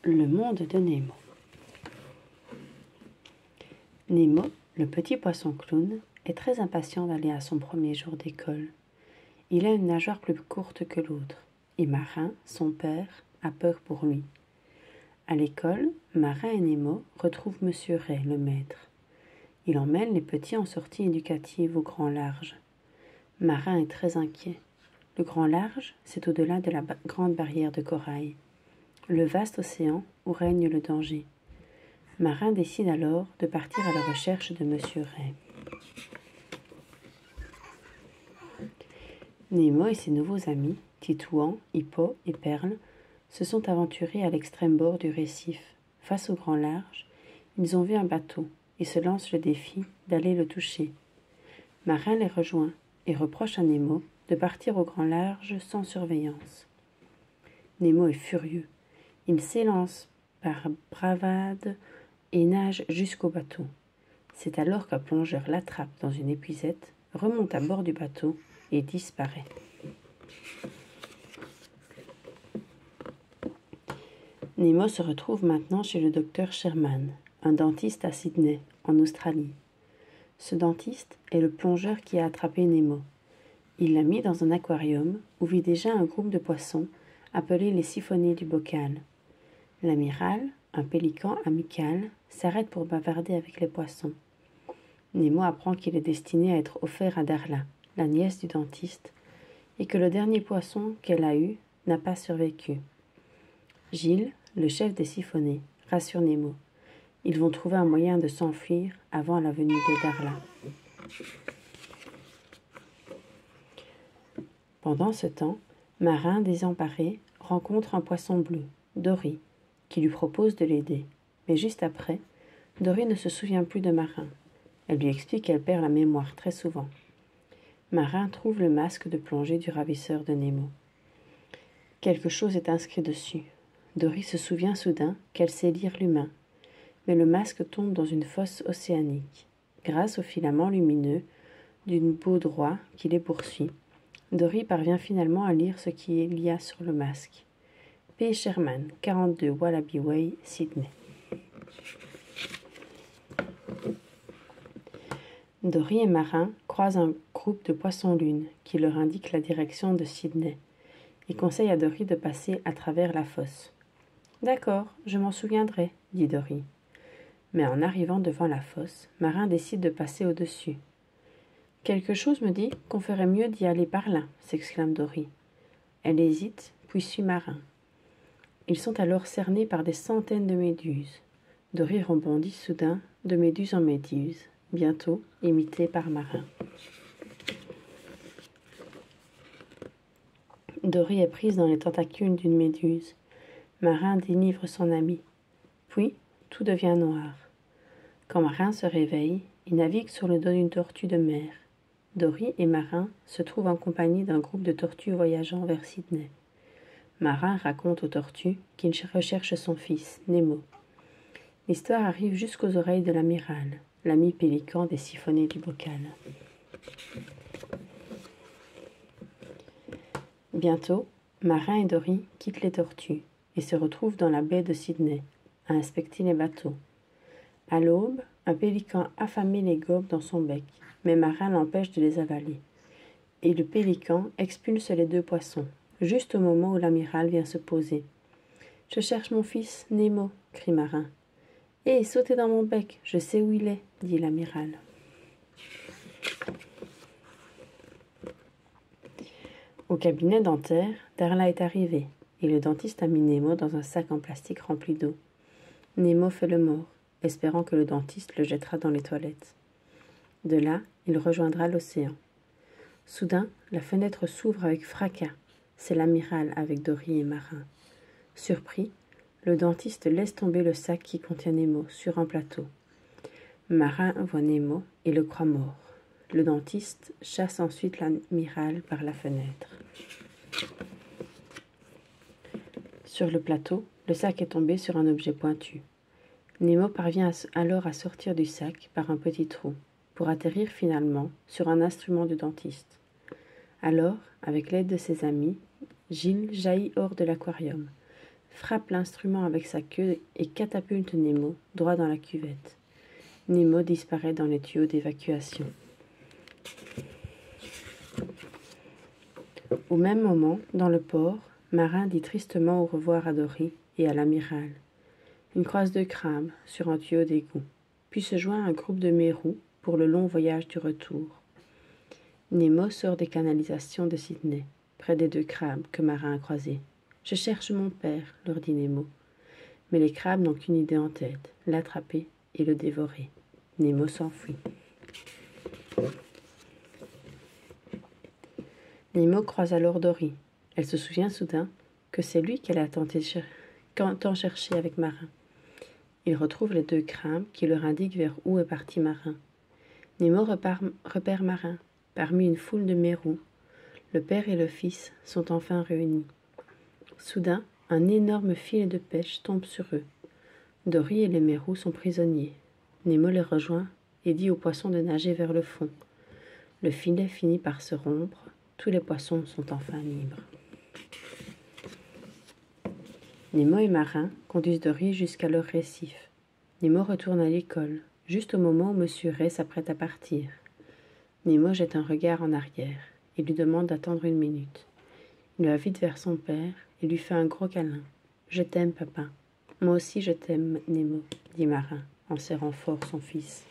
Le monde de Nemo. Nemo, le petit poisson clown, est très impatient d'aller à son premier jour d'école. Il a une nageoire plus courte que l'autre, et Marin, son père, a peur pour lui. À l'école, Marin et Nemo retrouvent Monsieur Ray, le maître. Il emmène les petits en sortie éducative au grand large. Marin est très inquiet. Le grand large, c'est au-delà de la grande barrière de corail. Le vaste océan où règne le danger. Marin décide alors de partir à la recherche de Monsieur Ray. Nemo et ses nouveaux amis, Titouan, Hippo et Perle, se sont aventurés à l'extrême bord du récif. Face au grand large, ils ont vu un bateau et se lancent le défi d'aller le toucher. Marin les rejoint et reproche à Nemo de partir au grand large sans surveillance. Nemo est furieux. Il s'élance par bravade et nage jusqu'au bateau. C'est alors qu'un plongeur l'attrape dans une épuisette, remonte à bord du bateau et disparaît. Nemo se retrouve maintenant chez le docteur Sherman, un dentiste à Sydney, en Australie. Ce dentiste est le plongeur qui a attrapé Nemo. Il l'a mis dans un aquarium où vit déjà un groupe de poissons appelés les siphonnés du bocal. L'amiral, un pélican amical, s'arrête pour bavarder avec les poissons. Nemo apprend qu'il est destiné à être offert à Darla, la nièce du dentiste, et que le dernier poisson qu'elle a eu n'a pas survécu. Gilles, le chef des siphonnés, rassure Nemo. Ils vont trouver un moyen de s'enfuir avant la venue de Darla. Pendant ce temps, Marin, désemparé, rencontre un poisson bleu, Dory, qui lui propose de l'aider. Mais juste après, Dory ne se souvient plus de Marin. Elle lui explique qu'elle perd la mémoire très souvent. Marin trouve le masque de plongée du ravisseur de Nemo. Quelque chose est inscrit dessus. Dory se souvient soudain qu'elle sait lire l'humain, mais le masque tombe dans une fosse océanique. Grâce aux filaments lumineux d'une baudroie qui les poursuit, Dory parvient finalement à lire ce qu'il y a sur le masque. P. Sherman, 42 Wallaby Way, Sydney. Dory et Marin croisent un groupe de poissons-lunes qui leur indique la direction de Sydney et conseille à Dory de passer à travers la fosse. « D'accord, je m'en souviendrai, » dit Dory. Mais en arrivant devant la fosse, Marin décide de passer au-dessus. « Quelque chose me dit qu'on ferait mieux d'y aller par là, » s'exclame Dory. Elle hésite, puis suit Marin. Ils sont alors cernés par des centaines de méduses. Dory rebondit soudain de méduse en méduse, bientôt imité par Marin. Dory est prise dans les tentacules d'une méduse. Marin délivre son ami. Puis, tout devient noir. Quand Marin se réveille, il navigue sur le dos d'une tortue de mer. Dory et Marin se trouvent en compagnie d'un groupe de tortues voyageant vers Sydney. Marin raconte aux tortues qu'il recherche son fils, Nemo. L'histoire arrive jusqu'aux oreilles de l'amiral, l'ami pélican des siphonnés du bocal. Bientôt, Marin et Dory quittent les tortues et se retrouvent dans la baie de Sydney, à inspecter les bateaux. À l'aube, un pélican affamé les gobe dans son bec, mais Marin l'empêche de les avaler. Et le pélican expulse les deux poissons, juste au moment où l'amiral vient se poser. « Je cherche mon fils, Nemo !» crie Marin. « Hé, sautez dans mon bec, je sais où il est !» dit l'amiral. Au cabinet dentaire, Darla est arrivée, et le dentiste a mis Nemo dans un sac en plastique rempli d'eau. Nemo fait le mort, espérant que le dentiste le jettera dans les toilettes. De là, il rejoindra l'océan. Soudain, la fenêtre s'ouvre avec fracas. C'est l'amiral avec Dory et Marin. Surpris, le dentiste laisse tomber le sac qui contient Nemo sur un plateau. Marin voit Nemo et le croit mort. Le dentiste chasse ensuite l'amiral par la fenêtre. Sur le plateau, le sac est tombé sur un objet pointu. Nemo parvient alors à sortir du sac par un petit trou, pour atterrir finalement sur un instrument du dentiste. Alors, avec l'aide de ses amis, Gilles jaillit hors de l'aquarium, frappe l'instrument avec sa queue et catapulte Nemo droit dans la cuvette. Nemo disparaît dans les tuyaux d'évacuation. Au même moment, dans le port, Marin dit tristement au revoir à Dory et à l'amiral. Une croise de crabes sur un tuyau d'égout, puis se joint à un groupe de mérous pour le long voyage du retour. Nemo sort des canalisations de Sydney, près des 2 crabes que Marin a croisés. « Je cherche mon père », leur dit Nemo. Mais les crabes n'ont qu'une idée en tête, l'attraper et le dévorer. Nemo s'enfuit. Nemo croise alors Dory. Elle se souvient soudain que c'est lui qu'elle a tant cherché avec Marin. Il retrouve les 2 crabes qui leur indiquent vers où est parti Marin. Nemo repère Marin. Parmi une foule de mérous, le père et le fils sont enfin réunis. Soudain, un énorme filet de pêche tombe sur eux. Dory et les mérous sont prisonniers. Nemo les rejoint et dit aux poissons de nager vers le fond. Le filet finit par se rompre. Tous les poissons sont enfin libres. Nemo et Marin conduisent Dory jusqu'à leur récif. Nemo retourne à l'école, juste au moment où M. Ray s'apprête à partir. Nemo jette un regard en arrière et lui demande d'attendre 1 minute. Il va vite vers son père et lui fait un gros câlin. « Je t'aime, papa. »« Moi aussi je t'aime, Nemo, » dit Marin en serrant fort son fils.